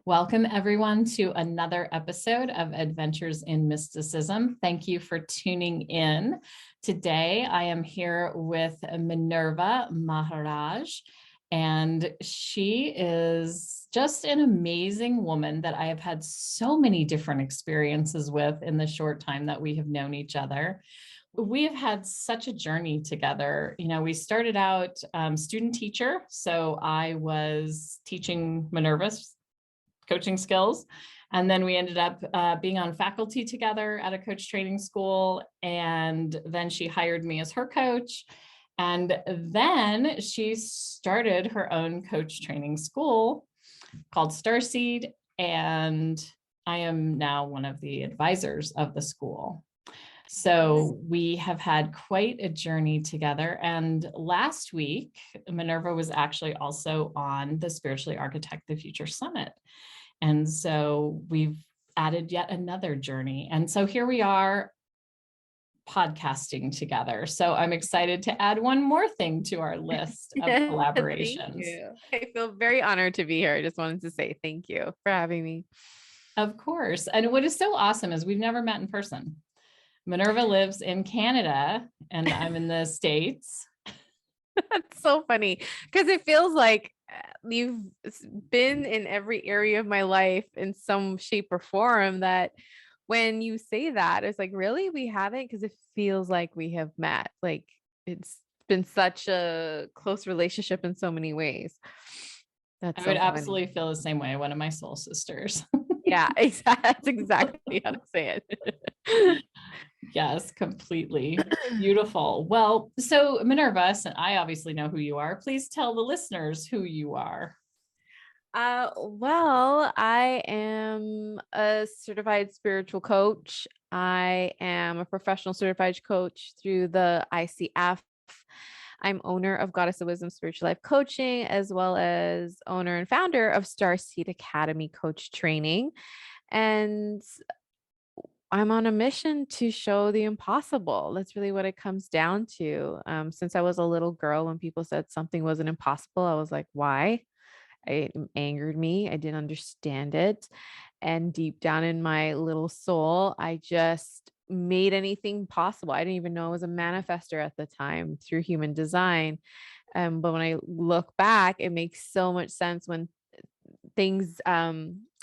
Welcome, everyone, to another episode of Adventures in Mysticism. Thank you for tuning in. Today, I am here with Minerva Maharajh, and she is just an amazing woman that I have had so many different experiences with in the short time that we have known each other. We have had such a journey together. We started out student teacher. So I was teaching Minerva's coaching skills. And then we ended up being on faculty together at a coach training school. And then she hired me as her coach. And then she started her own coach training school called Starseed. And I am now one of the advisors of the school. So we have had quite a journey together. And last week, Minerva was actually also on the Spiritually Architect the Future Summit. And so we've added yet another journey. And so here we are podcasting together. So I'm excited to add one more thing to our list of collaborations. Thank you. I feel very honored to be here. I just wanted to say thank you for having me. Of course. And what is so awesome is we've never met in person. Minerva lives in Canada and I'm in the States. That's so funny because it feels like you've been in every area of my life in some shape or form that when you say that, it's like, really, we haven't? Because it feels like we have met. Like it's been such a close relationship in so many ways. I would absolutely feel the same way. One of my soul sisters. Yeah, that's exactly how to say it. Yes, completely. Beautiful. Well, so Minerva, I obviously know who you are. Please tell the listeners who you are. Well, I am a certified spiritual coach. I am a professional certified coach through the ICF. I'm owner of Goddess of Wisdom Spiritual Life Coaching, as well as owner and founder of Starseed Academy Coach Training. And I'm on a mission to show the impossible. That's really what it comes down to. Since I was a little girl, when people said something wasn't impossible, I was like, why? It angered me. I didn't understand it. And deep down in my little soul, I just made anything possible. I didn't even know I was a manifester at the time through human design. But when I look back, it makes so much sense when things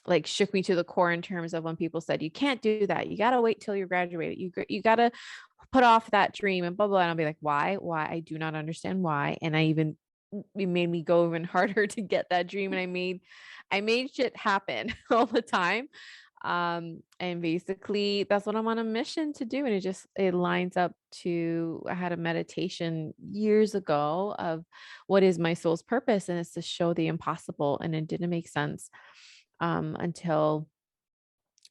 like shook me to the core in terms of when people said, you can't do that. You got to wait till you're graduated. You got to put off that dream and blah, blah. And I'll be like, why? I do not understand why. And it made me go even harder to get that dream. And I made shit happen all the time. And basically that's what I'm on a mission to do. And it lines up to, I had a meditation years ago of what is my soul's purpose. And it's to show the impossible. And it didn't make sense until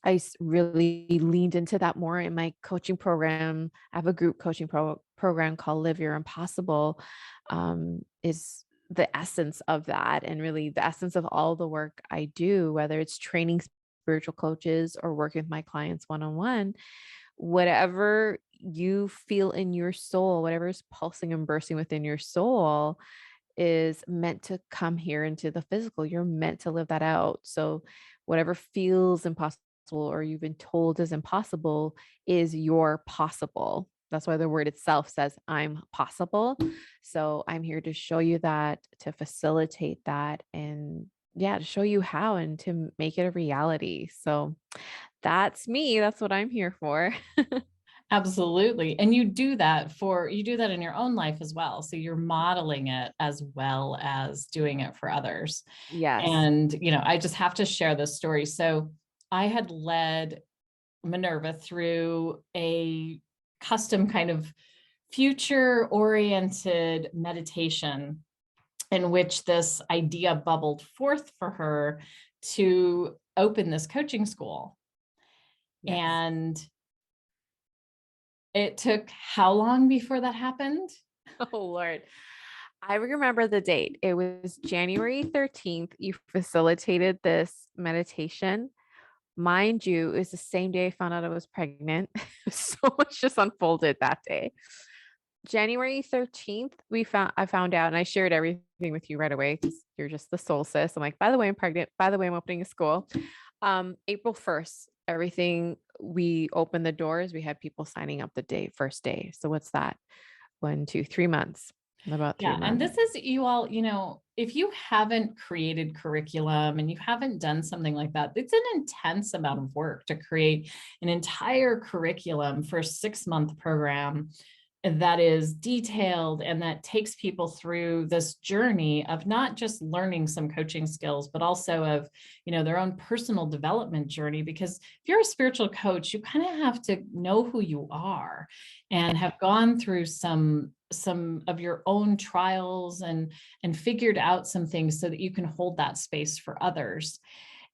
I really leaned into that more in my coaching program. I have a group coaching program called Live Your Impossible, is the essence of that. And really the essence of all the work I do, whether it's training spiritual coaches or working with my clients one-on-one, whatever you feel in your soul, whatever is pulsing and bursting within your soul is meant to come here into the physical. You're meant to live that out. So whatever feels impossible or you've been told is impossible is your possible. That's why the word itself says I'm possible. So I'm here to show you that, to facilitate that, and to show you how and to make it a reality. So that's me. That's what I'm here for. Absolutely. And you do that in your own life as well. So you're modeling it as well as doing it for others. Yes. And, I just have to share this story. So I had led Minerva through a custom kind of future oriented meditation in which this idea bubbled forth for her to open this coaching school. Yes. And it took how long before that happened? Oh, Lord. I remember the date. It was January 13th. You facilitated this meditation. Mind you, it was the same day I found out I was pregnant. So much just unfolded that day. January 13th, I found out, and I shared everything with you right away because you're just the soul sis. I'm like, by the way, I'm pregnant. By the way, I'm opening a school. April 1st, everything, we opened the doors. We had people signing up the first day. So what's that? 1, 2, 3 months, about 3 Yeah. And months. this is you all, if you haven't created curriculum and you haven't done something like that, it's an intense amount of work to create an entire curriculum for a 6-month program that is detailed and that takes people through this journey of not just learning some coaching skills, but also of, their own personal development journey. Because if you're a spiritual coach, you kind of have to know who you are and have gone through some of your own trials and figured out some things so that you can hold that space for others.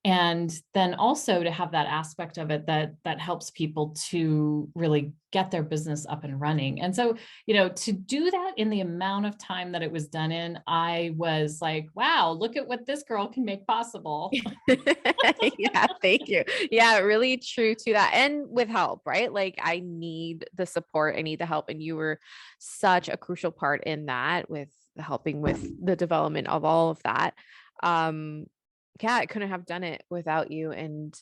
And then also to have that aspect of it that helps people to really get their business up and running. And so, to do that in the amount of time that it was done in, I was like, wow, look at what this girl can make possible. Yeah, thank you. Yeah, really true to that. And with help, right? Like I need the support, I need the help. And you were such a crucial part in that, with helping with the development of all of that. Yeah, I couldn't have done it without you. And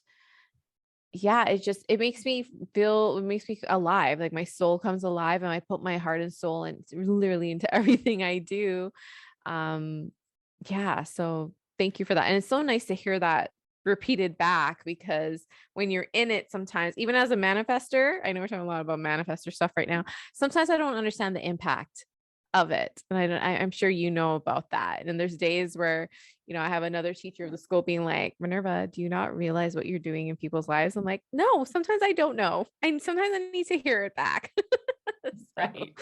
yeah, it makes me feel, it makes me alive. Like my soul comes alive and I put my heart and soul and literally into everything I do. Um, yeah, so thank you for that. And it's so nice to hear that repeated back, because when you're in it, sometimes, even as a manifester, I know we're talking a lot about manifester stuff right now. Sometimes I don't understand the impact of it. And I'm sure you know about that. And there's days where, I have another teacher of the school being like, Minerva, do you not realize what you're doing in people's lives? I'm like, no, sometimes I don't know. And sometimes I need to hear it back. Right.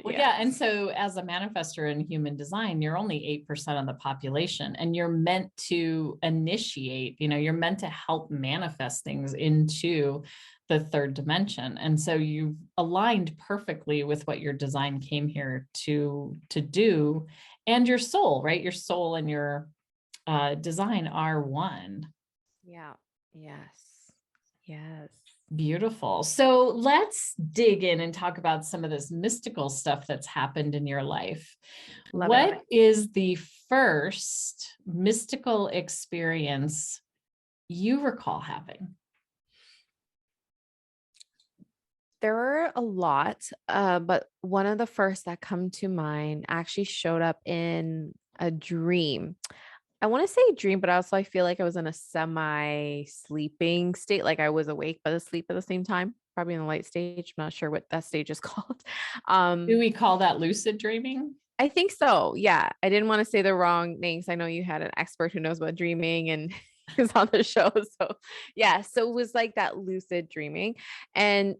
Well, Yeah. yeah. And so as a manifestor in human design, you're only 8% of the population, and you're meant to initiate, you're meant to help manifest things into the third dimension. And so you've aligned perfectly with what your design came here to do, and your soul, right? Your soul and your design are one. Yeah. Yes. Yes. Beautiful. So let's dig in and talk about some of this mystical stuff that's happened in your life. Love it. What is the first mystical experience you recall having? There were a lot, but one of the first that come to mind actually showed up in a dream. I want to say dream, but also I feel like I was in a semi sleeping state, like I was awake but asleep at the same time, probably in the light stage. I'm not sure what that stage is called. Do we call that lucid dreaming? I think so. Yeah. I didn't want to say the wrong names. I know you had an expert who knows about dreaming and he was on the show. So yeah. So it was like that lucid dreaming. And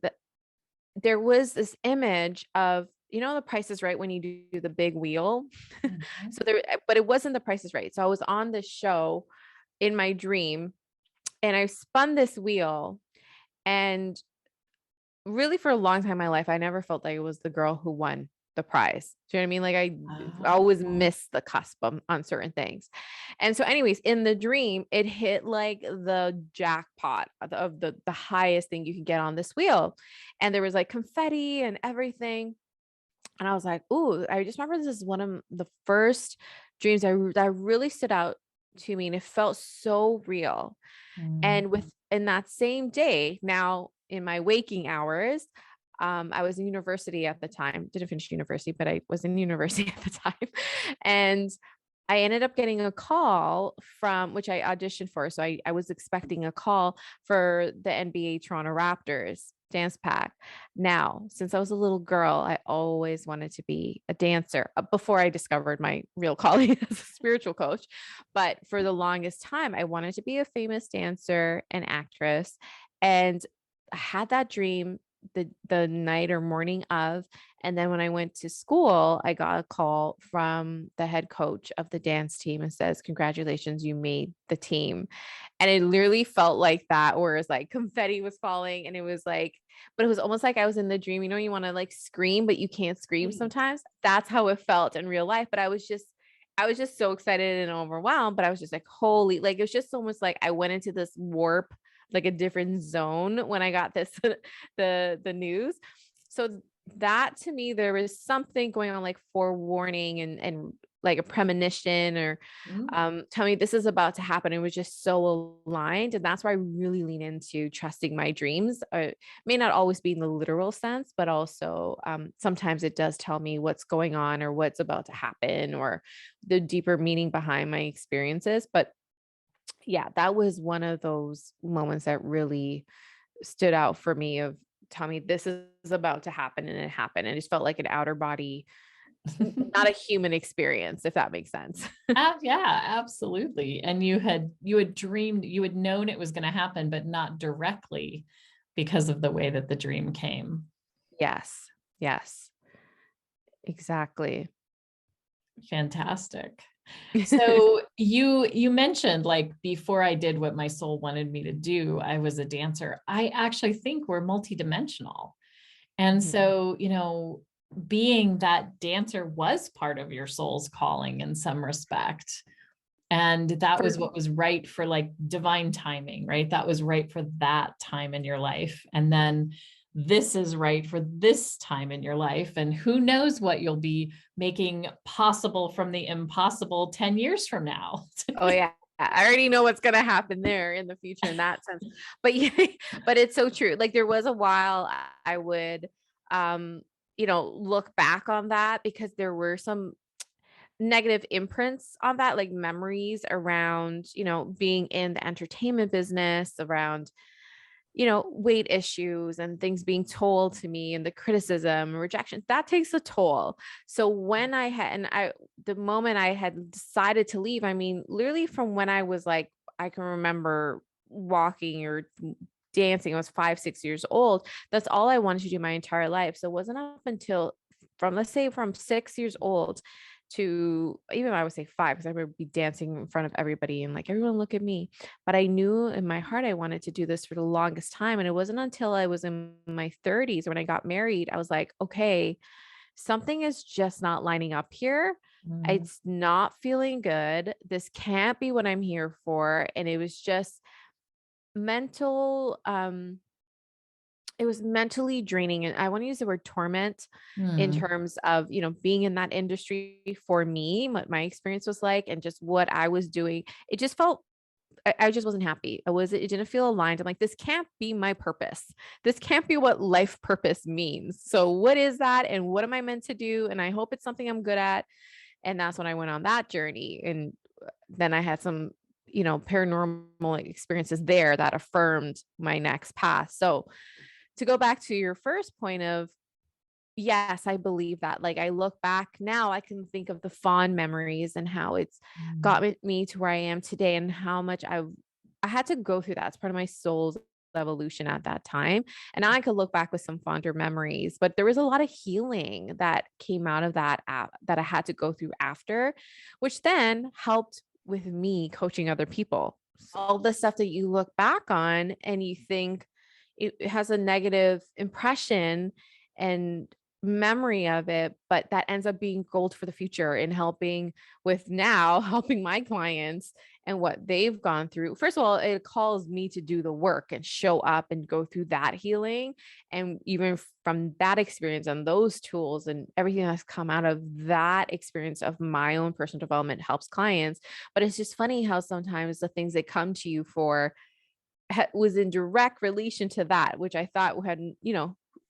there was this image of, the Price is Right when you do the big wheel. Mhm. So there, but it wasn't the Price is Right. So I was on this show in my dream and I spun this wheel, and really for a long time in my life, I never felt like it was the girl who won the prize. Do you know what I mean? Like I always Oh. miss the cusp on certain things. And so anyways, in the dream, it hit like the jackpot of the highest thing you can get on this wheel. And there was like confetti and everything. And I was like, ooh, I just remember this is one of the first dreams that really stood out to me. And it felt so real. Mm. And in that same day, now in my waking hours, I was in university at the time, didn't finish university, but I was in university at the time. And I ended up getting a call from, which I auditioned for. So I was expecting a call for the NBA Toronto Raptors dance pack. Now, since I was a little girl, I always wanted to be a dancer before I discovered my real calling as a spiritual coach. But for the longest time, I wanted to be a famous dancer and actress. And I had that dream the night or morning of. And then when I went to school, I got a call from the head coach of the dance team and says, congratulations, you made the team. And it literally felt like that, where it's like confetti was falling, and it was like, but it was almost like I was in the dream. You want to like scream, but you can't scream sometimes. That's how it felt in real life. But I was just so excited and overwhelmed, but I was just like, holy, like, it was just almost like I went into this warp, like a different zone when I got this, the news. So that to me, there was something going on, like forewarning and like a premonition, or tell me this is about to happen. It was just so aligned. And that's why I really lean into trusting my dreams. May not always be in the literal sense, but also sometimes it does tell me what's going on or what's about to happen or the deeper meaning behind my experiences. But yeah, that was one of those moments that really stood out for me of, tell me this is about to happen, and it happened. And it just felt like an outer body, not a human experience, if that makes sense. Yeah, absolutely. And you had dreamed, you had known it was going to happen, but not directly because of the way that the dream came. Yes. Yes. Exactly. Fantastic. So you mentioned, like, before I did what my soul wanted me to do, I was a dancer. I actually think we're multidimensional. And so, being that dancer was part of your soul's calling in some respect. And that was what was right for, like, divine timing, right? That was right for that time in your life. And then this is right for this time in your life. And who knows what you'll be making possible from the impossible 10 years from now. Oh yeah. I already know what's going to happen there in the future in that sense. But yeah, but it's so true. Like there was a while I would, look back on that because there were some negative imprints on that, like memories around, being in the entertainment business, around, weight issues and things being told to me, and the criticism, rejection, that takes a toll. So when the moment I had decided to leave, I mean, literally from when I was like, I can remember walking or dancing, I was 5, 6 years old. That's all I wanted to do my entire life. So it wasn't up until let's say from 6 years old to even I would say 5, because I would be dancing in front of everybody and like, everyone look at me. But I knew in my heart I wanted to do this for the longest time. And it wasn't until I was in my 30s when I got married, I was like, okay, something is just not lining up here. It's not feeling good. This can't be what I'm here for. And it was just mental, it was mentally draining. And I want to use the word torment in terms of, being in that industry for me, what my experience was like, and just what I was doing. It just felt, I just wasn't happy. It didn't feel aligned. I'm like, this can't be my purpose. This can't be what life purpose means. So what is that? And what am I meant to do? And I hope it's something I'm good at. And that's when I went on that journey. And then I had some, paranormal experiences there that affirmed my next path. So to go back to your first point of, yes, I believe that. Like I look back now, I can think of the fond memories and how it's got me to where I am today, and how much I had to go through that. It's part of my soul's evolution at that time. And now I could look back with some fonder memories, but there was a lot of healing that came out of that that I had to go through after, which then helped with me coaching other people. All the stuff that you look back on and you think it has a negative impression and memory of it, but that ends up being gold for the future in helping my clients and what they've gone through. First of all, it calls me to do the work and show up and go through that healing. And even from that experience and those tools and everything that's come out of that experience of my own personal development helps clients. But it's just funny how sometimes the things they come to you for was in direct relation to that, which I thought had,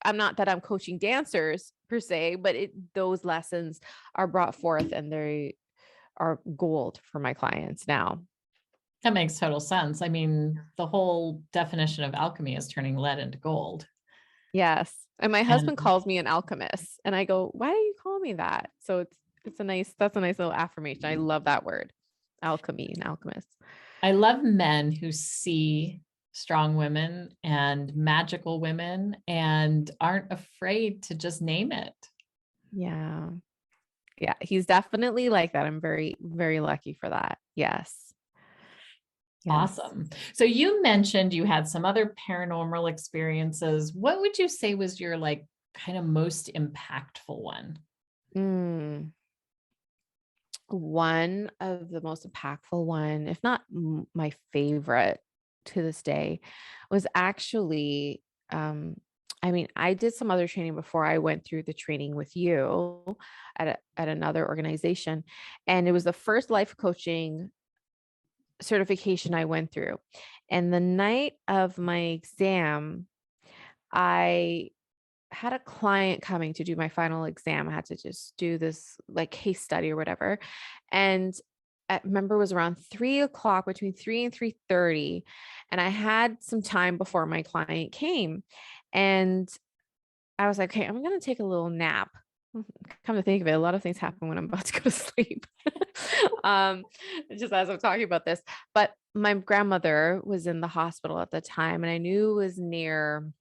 I'm not that I'm coaching dancers per se, but those lessons are brought forth and they are gold for my clients now. That makes total sense. I mean, the whole definition of alchemy is turning lead into gold. Yes. And my husband calls me an alchemist, and I go, why do you call me that? So that's a nice little affirmation. I love that word. Alchemy and alchemist. I love men who see strong women and magical women and aren't afraid to just name it. Yeah. Yeah. He's definitely like that. I'm very, very lucky for that. Yes. Awesome. So you mentioned you had some other paranormal experiences. What would you say was your like kind of most impactful one? One of the most impactful one, if not my favorite to this day, was actually I mean, I did some other training before I went through the training with you at another organization. And it was the first life coaching certification I went through. And the night of my exam, I had a client coming to do my final exam. I had to just do this like case study or whatever. And I remember it was around 3 o'clock, between 3 and 3:30. And I had some time before my client came. And I was like, okay, I'm going to take a little nap. Come to think of it, a lot of things happen when I'm about to go to sleep. um, just as I'm talking about this. But my grandmother was in the hospital at the time, and I knew it was near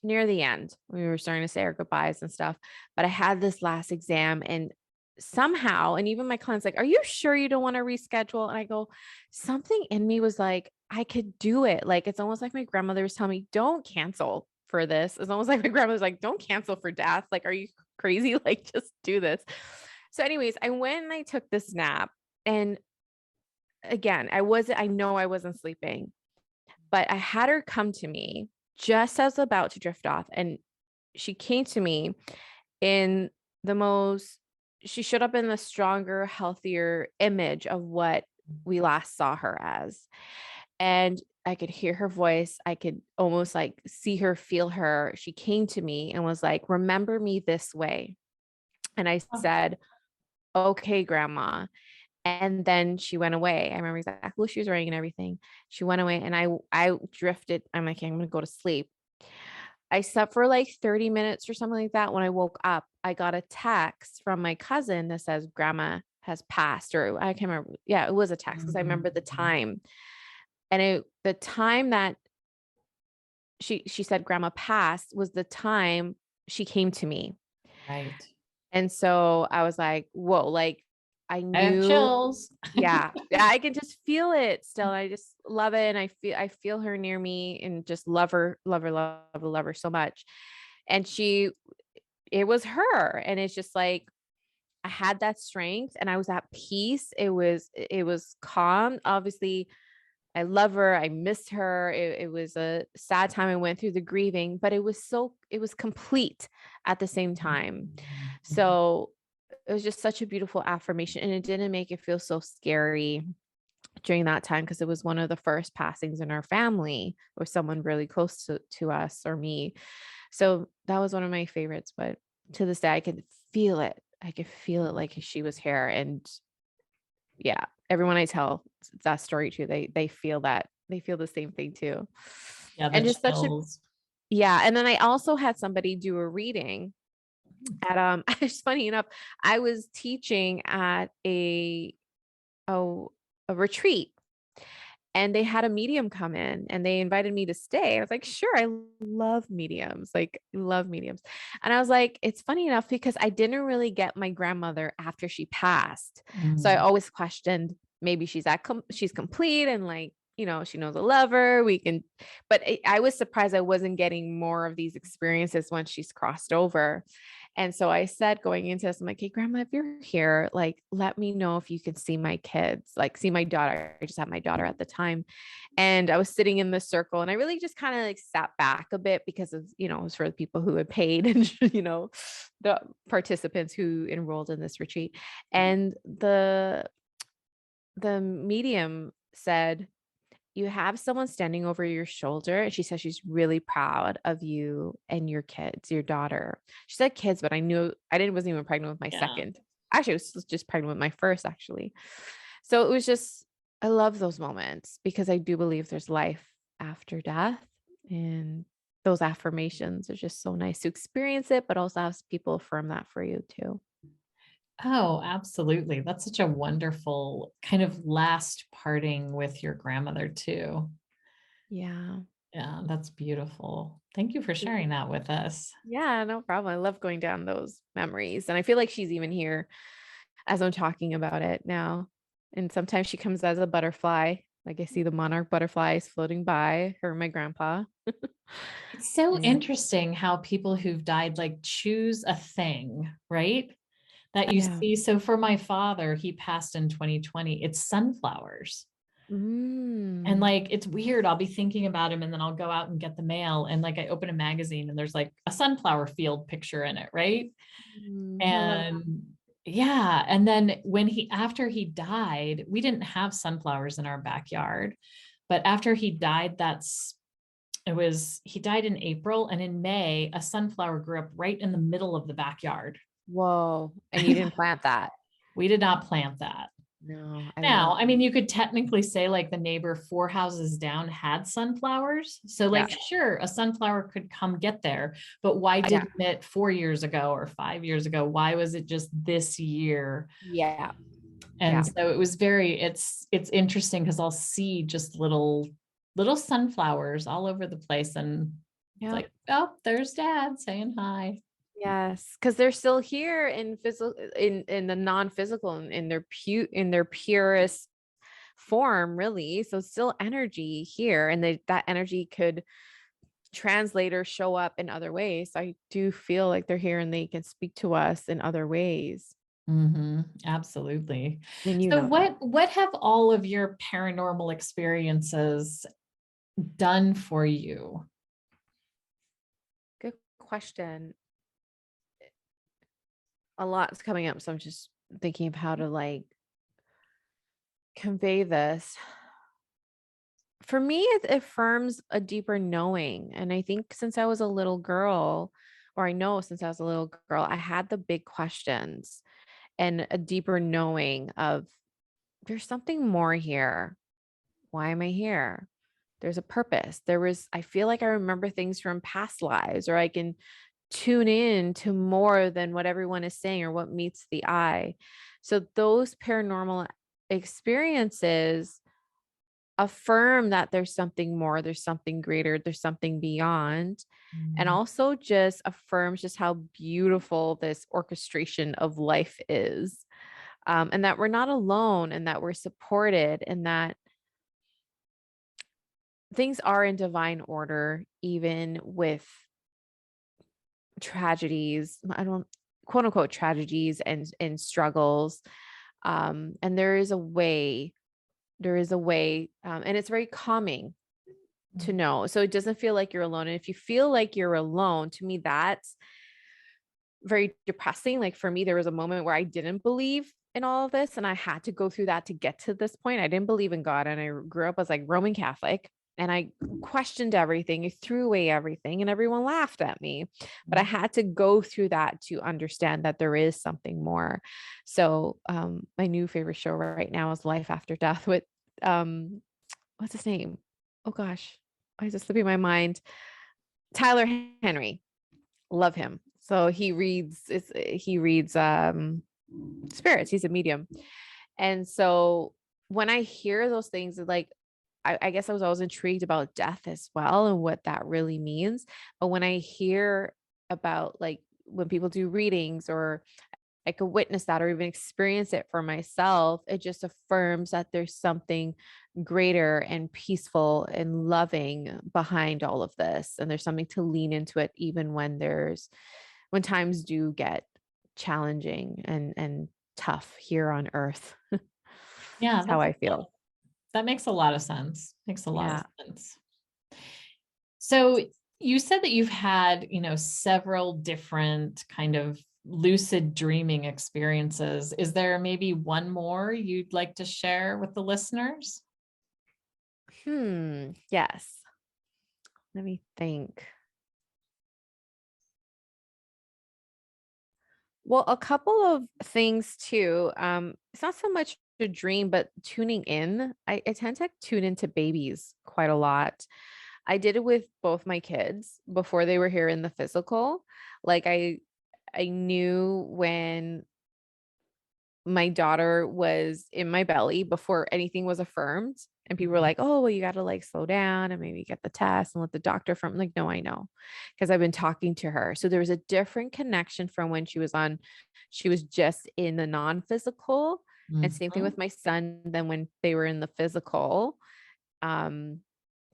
the end. We were starting to say our goodbyes and stuff. But I had this last exam, and somehow, and even my client's like, "Are you sure you don't want to reschedule?" And I go, something in me was like, I could do it. Like, it's almost like my grandmother was telling me, don't cancel for this. It's almost like my grandmother's like, don't cancel for death. Like, are you crazy? Like, just do this. So, anyways, I went and I took this nap. And again, I know I wasn't sleeping, but I had her come to me just as I was about to drift off. And she came to me in the most, she showed up in the stronger, healthier image of what we last saw her as. And I could hear her voice. I could almost like see her, feel her. She came to me and was like, remember me this way. And I Oh, said, okay, grandma. And then she went away. I remember exactly what she was wearing and everything. She went away and I drifted. I'm like, okay, I'm going to go to sleep. I slept for like 30 minutes or something like that. When I woke up, I got a text from my cousin that says grandma has passed, or I can't remember. Yeah, it was a text because I remember the time. And the time that she said grandma passed was the time she came to me. right. And so I was like, whoa, like I I have knew, chills. yeah, I can just feel it still. I just love it. And I feel her near me and just love her, love her, love her, love her so much. And it was her. And it's just like, I had that strength and I was at peace. It was calm. Obviously, I love her. I miss her. It was a sad time. I went through the grieving, but it was complete at the same time. So it was just such a beautiful affirmation, and it didn't make it feel so scary during that time because it was one of the first passings in our family or someone really close to us or me. So that was one of my favorites. But to this day, I could feel it. I could feel it like she was here. And yeah, everyone I tell that story to, they feel that. They feel the same thing too. Yeah, the And just such a, chills. yeah. And then I also had somebody do a reading at it's funny enough, I was teaching at a, a retreat, and they had a medium come in and they invited me to stay. I was like, sure, I love mediums, like love mediums. And I was like, it's funny enough because I didn't really get my grandmother after she passed. So I Mm. always questioned, maybe she's complete and like, she knows a lover. But I was surprised I wasn't getting more of these experiences once she's crossed over. And so I said going into this, I'm like, hey, grandma, if you're here, like, let me know if you can see my kids, like see my daughter. I just had my daughter at the time. And I was sitting in the circle and I really just kind of like sat back a bit because of, it was for the people who had paid and, the participants who enrolled in this retreat. And the medium said, you have someone standing over your shoulder. And she says she's really proud of you and your kids, your daughter. She said kids, but I knew wasn't even pregnant with my Yeah. second. Actually, I was just pregnant with my first, actually. So it was just, I love those moments because I do believe there's life after death. And those affirmations are just so nice to experience it, but also have people affirm that for you too. Oh, absolutely. That's such a wonderful kind of last parting with your grandmother too. Yeah. Yeah, that's beautiful. Thank you for sharing that with us. Yeah, no problem. I love going down those memories. And I feel like she's even here as I'm talking about it now. And sometimes she comes as a butterfly. Like I see the monarch butterflies floating by her and my grandpa. It's so Yeah. interesting how people who've died like choose a thing, right? That you Yeah. see. So for my father, he passed in 2020. It's sunflowers. And like, it's weird. I'll be thinking about him and then I'll go out and get the mail. And like, I open a magazine and there's like a sunflower field picture in it. Right. I love that. And yeah. And then after he died, we didn't have sunflowers in our backyard, but after he died, he died in April, and in May, a sunflower grew up right in the middle of the backyard. Whoa. And you didn't plant that. We did not plant that. No, I Now, love I mean, you could technically say like the neighbor 4 houses down had sunflowers. So like, sure, a sunflower could come get there, but why didn't it 4 years ago or 5 years ago? Why was it just this year? Yeah. And so it was it's interesting because I'll see just little sunflowers all over the place. And it's like, oh, there's Dad saying hi. Yes, because they're still here in physical, in the non-physical, in their purest form, really. So still energy here, and that energy could translate or show up in other ways. So I do feel like they're here and they can speak to us in other ways. Absolutely. And So what have all of your paranormal experiences done for you? Good question. A lot's coming up, so I'm just thinking of how to like convey this. For me, it affirms a deeper knowing. And I think since I was a little girl, or I know since I was a little girl, I had the big questions and a deeper knowing of there's something more here. Why am I here? There's a purpose. I feel like I remember things from past lives, or I can tune in to more than what everyone is saying or what meets the eye. So those paranormal experiences affirm that there's something more, there's something greater, there's something beyond. And also just affirms just how beautiful this orchestration of life is. And that we're not alone, and that we're supported, and that things are in divine order, even with tragedies, quote unquote tragedies and struggles. And there is a way, and it's very calming to know. So it doesn't feel like you're alone. And if you feel like you're alone, to me, that's very depressing. Like for me, there was a moment where I didn't believe in all of this, and I had to go through that to get to this point. I didn't believe in God, and I grew up as like Roman Catholic, and I questioned everything. I threw away everything, and everyone laughed at me. But I had to go through that to understand that there is something more. So my new favorite show right now is Life After Death with what's his name? Oh gosh, why is it slipping my mind? Tyler Henry. Love him. So he reads spirits. He's a medium. And so when I hear those things, like I guess I was always intrigued about death as well and what that really means. But when I hear about like when people do readings, or I could witness that or even experience it for myself, it just affirms that there's something greater and peaceful and loving behind all of this. And there's something to lean into it, even when times do get challenging and tough here on earth. Yeah, That's how I feel. That makes a lot of sense. So you said that you've had, several different kind of lucid dreaming experiences. Is there maybe one more you'd like to share with the listeners? Yes. Let me think. Well, a couple of things too. It's not so much a dream, but tuning in. I tend to tune into babies quite a lot. I did it with both my kids before they were here in the physical. Like I knew when my daughter was in my belly before anything was affirmed. And people were like, oh, well, you got to like slow down and maybe get the test and let the doctor from like, no, I know, because I've been talking to her. So there was a different connection from when she was just in the non-physical. And same thing with my son than when they were in the physical. When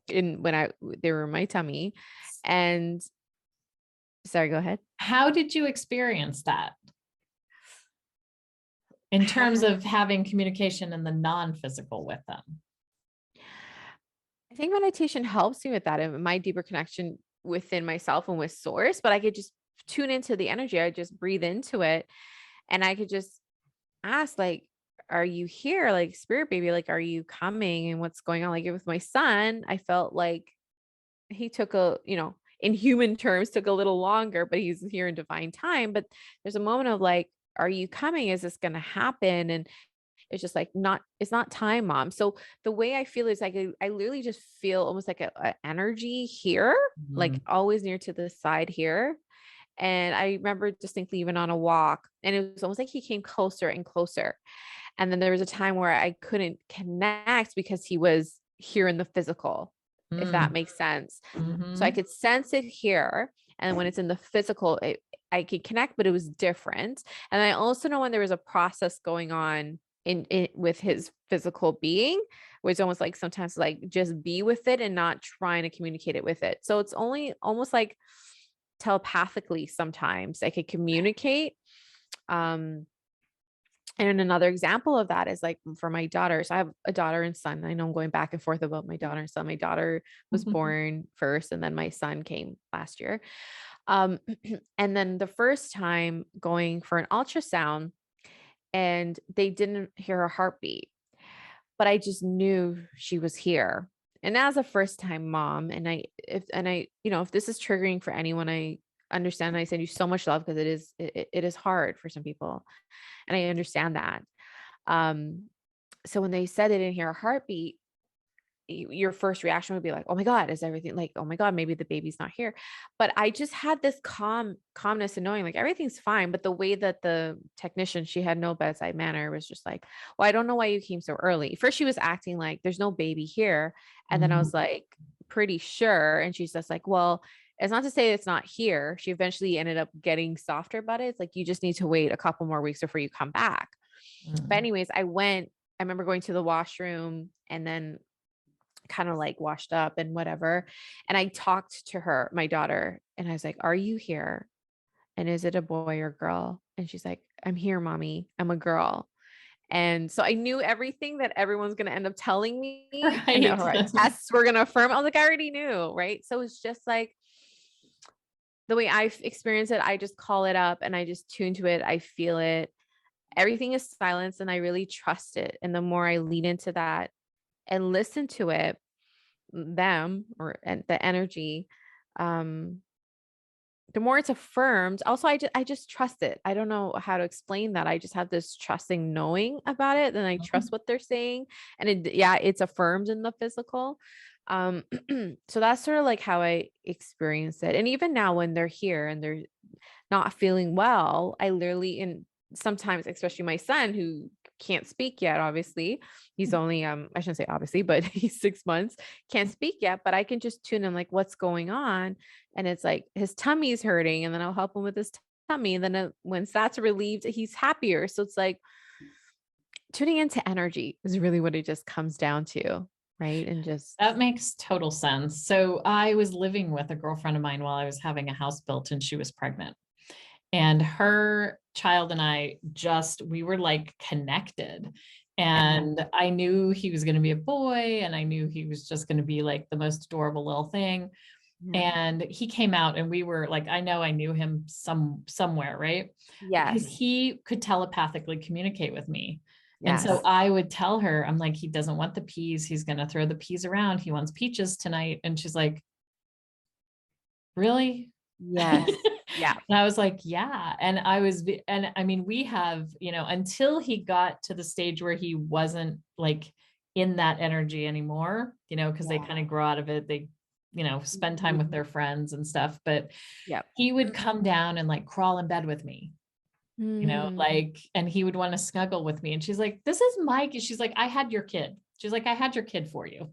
they were in my tummy. And sorry, go ahead. How did you experience that? In terms of having communication in the non-physical with them? I think meditation helps me with that and my deeper connection within myself and with source, but I could just tune into the energy. I just breathe into it and I could just ask like, are you here? Like spirit baby, like, are you coming and what's going on? Like with my son, I felt like he took in human terms, took a little longer, but he's here in divine time. But there's a moment of like, are you coming? Is this going to happen? And it's just like, it's not time, mom. So the way I feel is like, I literally just feel almost like a energy here, like always near to the side here. And I remember distinctly even on a walk, and it was almost like he came closer and closer. And then there was a time where I couldn't connect because he was here in the physical, if that makes sense. So I could sense it here. And when it's in the physical, I could connect, but it was different. And I also know when there was a process going on in with his physical being, where it's almost like sometimes like just be with it and not trying to communicate it with it. So it's only almost like telepathically sometimes I could communicate. And another example of that is like for my daughters, I have a daughter and son. I know I'm going back and forth about my daughter and son. My daughter was born first, and then my son came last year. And then the first time going for an ultrasound, and they didn't hear a heartbeat, but I just knew she was here. And as a first time mom, if this is triggering for anyone, I understand. I send you so much love because it is hard for some people. And I understand that. So when they said they didn't hear a heartbeat, your first reaction would be like, oh my God, is everything like, oh my God, maybe the baby's not here. But I just had this calmness and knowing like everything's fine. But the way that the technician, she had no bedside manner, was just like, well, I don't know why you came so early. First, she was acting like there's no baby here. And then I was like, pretty sure. And she's just like, well, it's not to say it's not here. She eventually ended up getting softer about it. It's like, you just need to wait a couple more weeks before you come back. But anyways, I remember going to the washroom and then kind of like washed up and whatever. And I talked to her, my daughter, and I was like, are you here? And is it a boy or girl? And she's like, I'm here, mommy. I'm a girl. And so I knew everything that everyone's going to end up telling me. Right. And our tests were going to affirm. I was like, I already knew. Right. So it's just like the way I've experienced it, I just call it up and I just tune to it. I feel it. Everything is silence and I really trust it. And the more I lean into that and listen to it, and the energy, the more it's affirmed. Also, I just trust it. I don't know how to explain that. I just have this trusting knowing about it. And I trust what they're saying. And it's affirmed in the physical. So that's sort of like how I experience it. And even now when they're here and they're not feeling well, I literally, and sometimes, especially my son who can't speak yet, obviously he's only, I shouldn't say obviously, but he's 6 months, can't speak yet, but I can just tune in like what's going on. And it's like his tummy's hurting and then I'll help him with his tummy. And then when that's relieved, he's happier. So it's like tuning into energy is really what it just comes down to. Right. And just that makes total sense. So I was living with a girlfriend of mine while I was having a house built and she was pregnant. And her child and I we were like connected. And I knew he was going to be a boy and I knew he was just going to be like the most adorable little thing. And he came out and we were like, I knew him somewhere, right? Yes. Because he could telepathically communicate with me. Yes. And so I would tell her, I'm like, he doesn't want the peas. He's going to throw the peas around. He wants peaches tonight. And she's like, really? Yes. Yeah. And I was like, yeah. And I mean, we have, until he got to the stage where he wasn't like in that energy anymore, because they kind of grow out of it. They, spend time with their friends and stuff, but he would come down and like crawl in bed with me. And he would want to snuggle with me. And she's like, this is Mike. And she's like, I had your kid. She's like, I had your kid for you.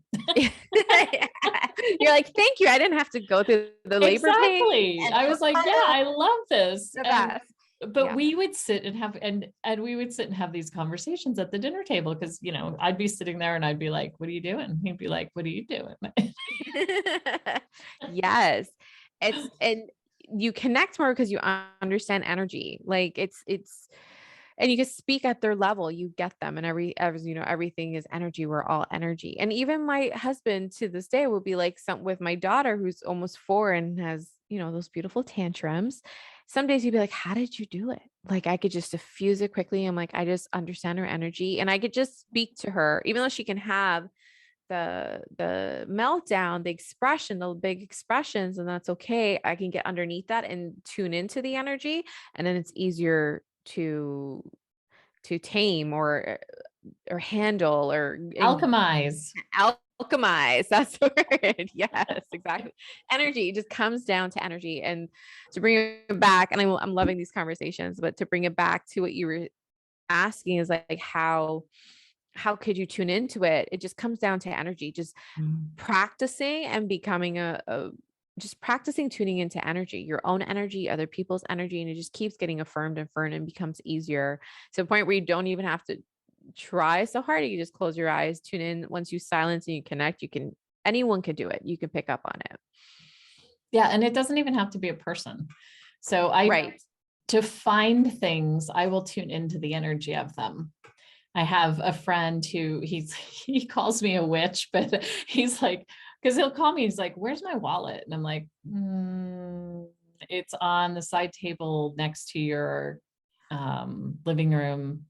You're like, thank you. I didn't have to go through the labor pain. I was like, yeah, I love this. But Yeah. we would sit and have these conversations at the dinner table. Cause I'd be sitting there and I'd be like, what are you doing? He'd be like, what are you doing? Yes. And you connect more because you understand energy. Like it's and you can speak at their level, you get them. And everything is energy. We're all energy. And even my husband to this day will be like with my daughter, who's almost 4 and has, those beautiful tantrums. Some days he'd be like, how did you do it? Like, I could just diffuse it quickly. I'm like, I just understand her energy, and I could just speak to her, even though she can have the meltdown, the big expressions, and that's okay. I can get underneath that and tune into the energy, and then it's easier to tame or handle or Alchemize. alchemize. That's the word. Yes, exactly. Energy just comes down to energy, and to bring it back. And I'm loving these conversations, but to bring it back to what you were asking is like how could you tune into it? It just comes down to energy, just practicing and becoming just practicing tuning into energy, your own energy, other people's energy. And it just keeps getting affirmed and becomes easier to the point where you don't even have to try so hard. You just close your eyes, tune in. Once you silence and you connect, anyone can do it. You can pick up on it. Yeah. And it doesn't even have to be a person. So Right. to find things, I will tune into the energy of them. I have a friend who he calls me a witch, but he's like, because he'll call me, he's like, where's my wallet? And I'm like, it's on the side table next to your living room.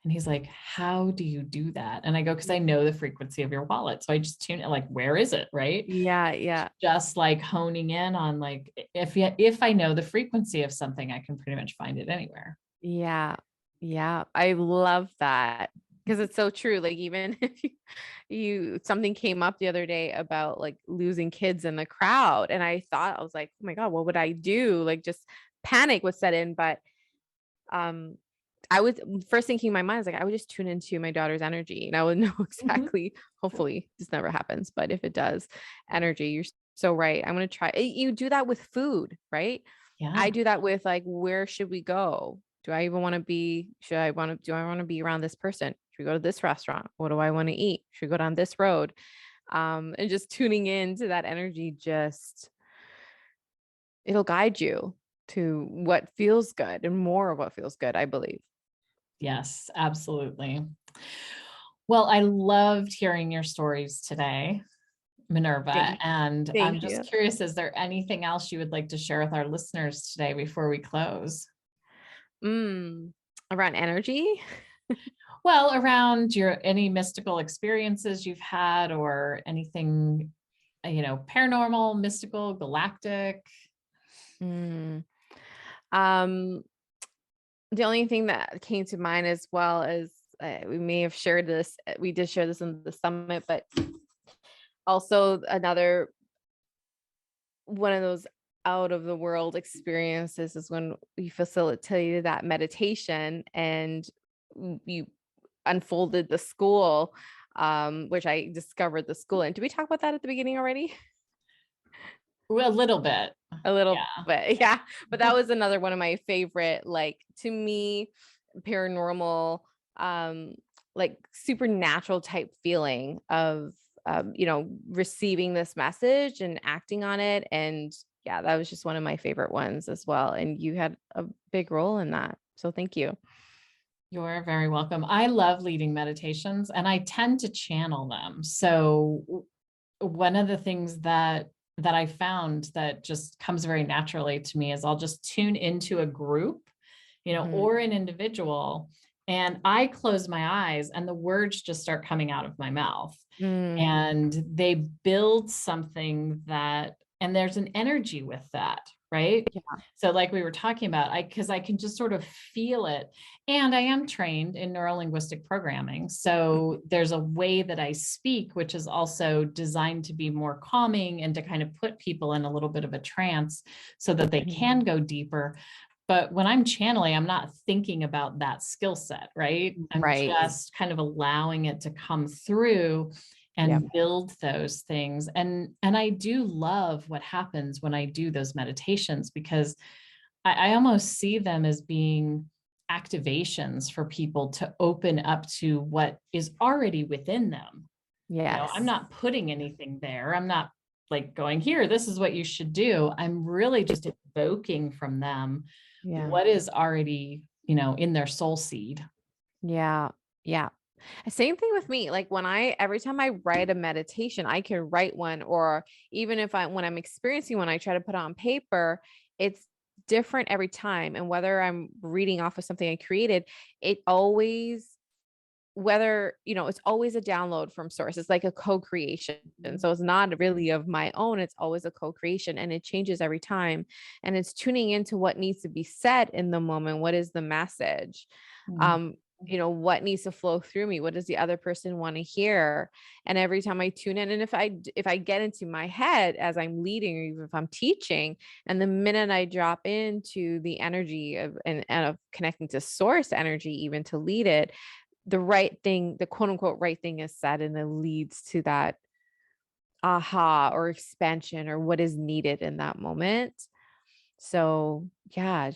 And he's like, how do you do that? And I go, because I know the frequency of your wallet. So I just tune it, like, where is it? Right. Yeah. Yeah. Just like honing in on, like, if I know the frequency of something, I can pretty much find it anywhere. Yeah. Yeah. I love that, because it's so true. Like, even if something came up the other day about like losing kids in the crowd. And I was like, oh my God, what would I do? Like, just panic would set in. But, I was first thinking in my mind, I was like, I would just tune into my daughter's energy and I would know exactly, hopefully this never happens, but if it does, energy, you're so right. I'm going to try. You do that with food, right? Yeah. I do that with like, where should we go? Do I even want to be, do I want to be around this person? Should we go to this restaurant? What do I want to eat? Should we go down this road? And just tuning into that energy, it'll guide you to what feels good and more of what feels good, I believe. Yes, absolutely. Well, I loved hearing your stories today, Minerva. And I'm just curious, is there anything else you would like to share with our listeners today before we close? Around energy? Well, around any mystical experiences you've had, or anything, paranormal, mystical, galactic. The only thing that came to mind as well is we may have shared this. We did share this in the summit, but also another one of those out of the world experiences is when we facilitated that meditation and you unfolded the school, which I discovered the school. And did we talk about that at the beginning already? Well, a little bit. A little bit. Yeah. But that was another one of my favorite, like, to me, paranormal, like supernatural type feeling of, receiving this message and acting on it. And yeah, that was just one of my favorite ones as well. And you had a big role in that. So thank you. You're very welcome. I love leading meditations and I tend to channel them. So one of the things that I found that just comes very naturally to me is I'll just tune into a group, or an individual, and I close my eyes and the words just start coming out of my mouth and they build something and there's an energy with that. Right. Yeah. So like we were talking about, because I can just sort of feel it. And I am trained in neurolinguistic programming. So there's a way that I speak, which is also designed to be more calming and to kind of put people in a little bit of a trance so that they can go deeper. But when I'm channeling, I'm not thinking about that skill set, right? I'm just kind of allowing it to come through and build those things. And I do love what happens when I do those meditations, because I almost see them as being activations for people to open up to what is already within them. Yes. I'm not putting anything there. I'm not like going, here, this is what you should do. I'm really just evoking from them what is already in their soul seed. Yeah. Yeah. Same thing with me. Like every time I write a meditation, I can write one, or even when I'm experiencing one, I try to put it on paper. It's different every time. And whether I'm reading off of something I created, it always, it's always a download from source. It's like a co-creation. So it's not really of my own. It's always a co-creation, and it changes every time. And it's tuning into what needs to be said in the moment. What is the message? What needs to flow through me? What does the other person want to hear? And every time I tune in, and if I get into my head as I'm leading, or even if I'm teaching, and the minute I drop into the energy of connecting to source energy, even to lead it, the right thing, the quote unquote right thing is said, and it leads to that aha or expansion or what is needed in that moment. So yeah,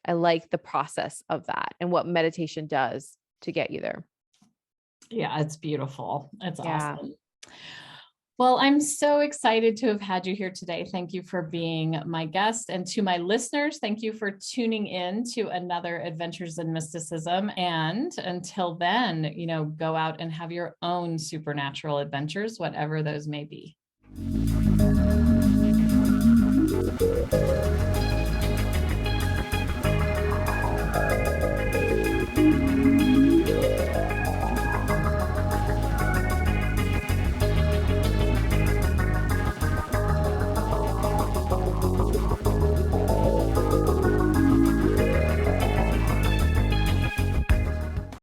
I like the process of that and what meditation does to get you there. Yeah, it's beautiful. It's Yeah. awesome. Well, I'm so excited to have had you here today. Thank you for being my guest. And to my listeners, thank you for tuning in to another Adventures in Mysticism. And until then, go out and have your own supernatural adventures, whatever those may be.